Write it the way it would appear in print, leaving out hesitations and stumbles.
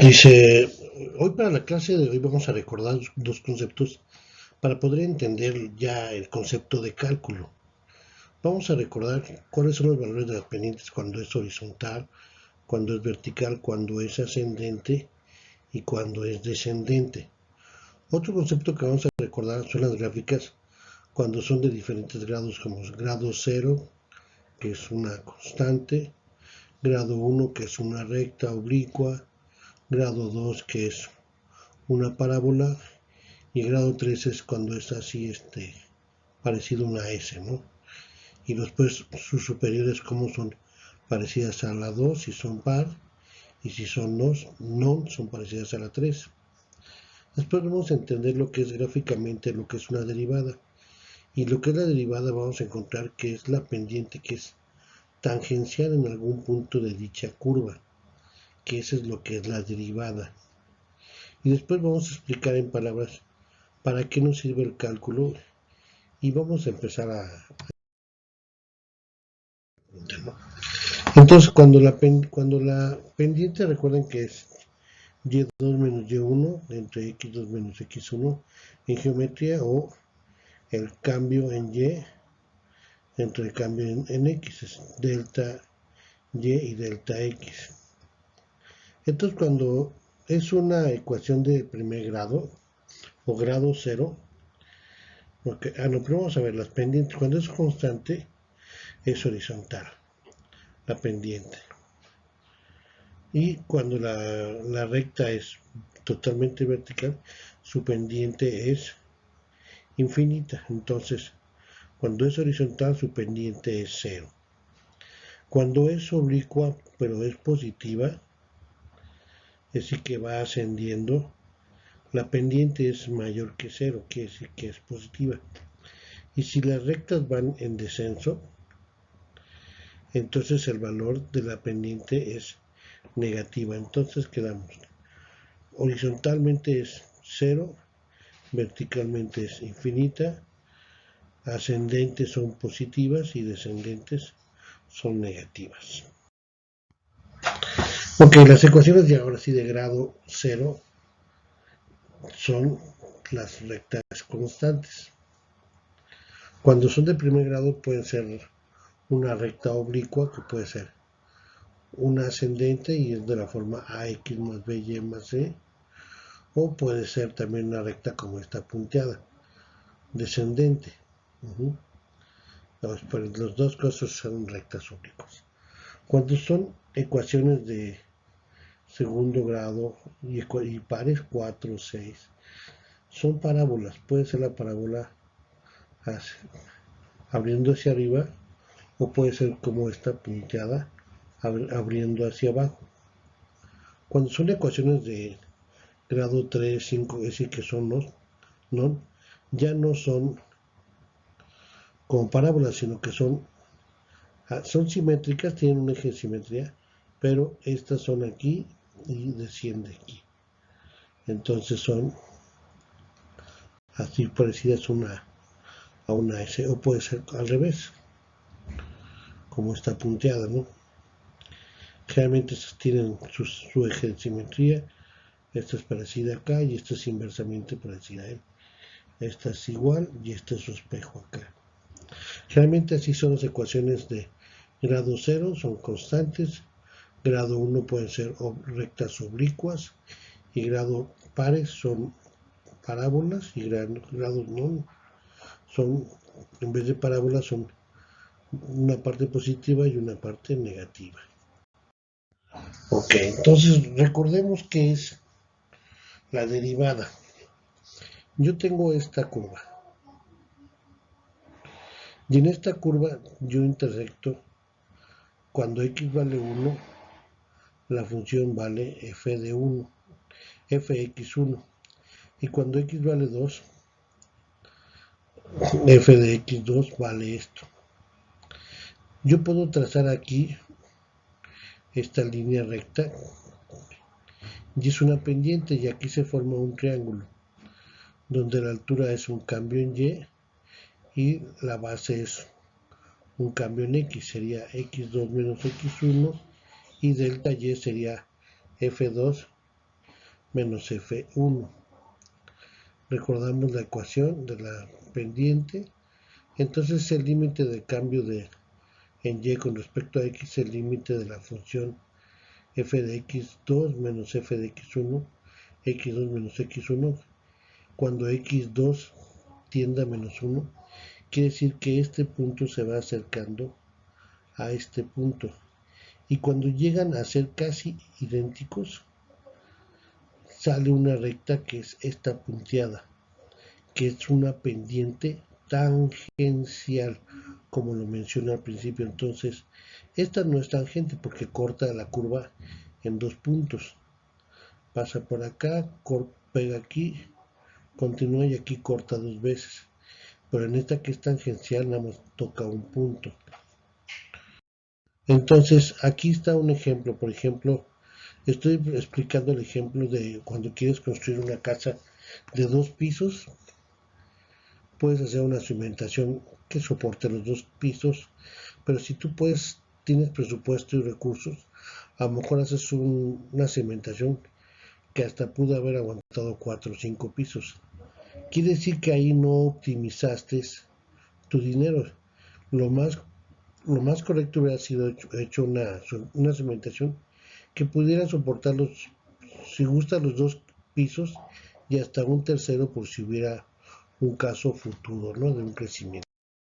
Dice, hoy para la clase de hoy vamos a recordar dos conceptos para poder entender ya el concepto de cálculo. Vamos a recordar cuáles son los valores de las pendientes cuando es horizontal, cuando es vertical, cuando es ascendente y cuando es descendente. Otro concepto que vamos a recordar son las gráficas cuando son de diferentes grados, como grado 0, que es una constante, grado 1, que es una recta oblicua, grado 2, que es una parábola, y grado 3 es cuando es así, parecido a una S, ¿no? Y después sus superiores como son parecidas a la 2 si son par, y si son non son parecidas a la 3. Después vamos a entender lo que es gráficamente lo que es una derivada. Y lo que es la derivada vamos a encontrar que es la pendiente que es tangencial en algún punto de dicha curva, que eso es lo que es la derivada. Y después vamos a explicar en palabras para qué nos sirve el cálculo y vamos a empezar a... Entonces cuando la pendiente, recuerden que es y2 menos y1 entre x2 menos x1 en geometría, o el cambio en y entre el cambio en x, es delta y y delta x. Entonces cuando es una ecuación de primer grado o grado 0, porque, no, pero vamos a ver las pendientes. Cuando es constante es horizontal la pendiente, y cuando la recta es totalmente vertical, su pendiente es infinita. Entonces cuando es horizontal su pendiente es 0. Cuando es oblicua pero es positiva, es decir que va ascendiendo, la pendiente es mayor que 0, quiere decir que es positiva. Y si las rectas van en descenso, entonces el valor de la pendiente es negativa. Entonces quedamos, horizontalmente es 0, verticalmente es infinita, ascendentes son positivas y descendentes son negativas. Ok, las ecuaciones de ahora sí de grado 0 son las rectas constantes. Cuando son de primer grado pueden ser una recta oblicua, que puede ser una ascendente y es de la forma ax más by más c, o puede ser también una recta como esta punteada, descendente. Los dos casos son rectas oblicuas. Cuando son ecuaciones de segundo grado y pares 4, 6, son parábolas. Puede ser la parábola abriendo hacia arriba, o puede ser como esta punteada abriendo hacia abajo. Cuando son ecuaciones de grado 3, 5, es decir que son no, ya no son como parábolas, sino que son simétricas, tienen un eje de simetría, pero estas son aquí y desciende aquí. Entonces son así parecidas a una S, o puede ser al revés, como esta punteada, ¿no? Generalmente estas tienen su eje de simetría. Esta es parecida acá y esta es inversamente parecida a él. Esta es igual y este es su espejo acá. Generalmente así son las ecuaciones de grado 0, son constantes. Grado 1 pueden ser rectas oblicuas, y grado pares son parábolas, y grados no son, en vez de parábolas, son una parte positiva y una parte negativa. Ok, entonces recordemos que es la derivada. Yo tengo esta curva, y en esta curva yo intersecto cuando x vale 1, la función vale f de 1, fx1, y cuando x vale 2, f de x2 vale esto. Yo puedo trazar aquí esta línea recta y es una pendiente, y aquí se forma un triángulo. donde la altura es un cambio en Y y la base es un cambio en X, sería X2 menos X1 y delta Y sería F2 menos F1. Recordamos la ecuación de la pendiente. Entonces el límite de cambio en Y con respecto a X es el límite de la función f de x2 menos f de x1, x2 menos x1, cuando x2 tiende a menos 1, quiere decir que este punto se va acercando a este punto. Y cuando llegan a ser casi idénticos, sale una recta que es esta punteada, que es una pendiente tangencial, como lo mencioné al principio. Entonces, esta no es tangente porque corta la curva en dos puntos. Pasa por acá, pega aquí, continúa y aquí corta dos veces. Pero en esta que es tangencial nada más toca un punto. Entonces, aquí está un ejemplo. Por ejemplo, estoy explicando el ejemplo de cuando quieres construir una casa de 2 pisos. Puedes hacer una cimentación que soporte los 2 pisos, pero si tú tienes presupuesto y recursos, a lo mejor haces una cimentación que hasta pudo haber aguantado 4 o 5 pisos. Quiere decir que ahí no optimizaste tu dinero. Lo más, lo más correcto hubiera sido hecho una cimentación que pudiera soportar si gusta, los 2 pisos y hasta un tercero por si hubiera un caso futuro, ¿no? De un crecimiento.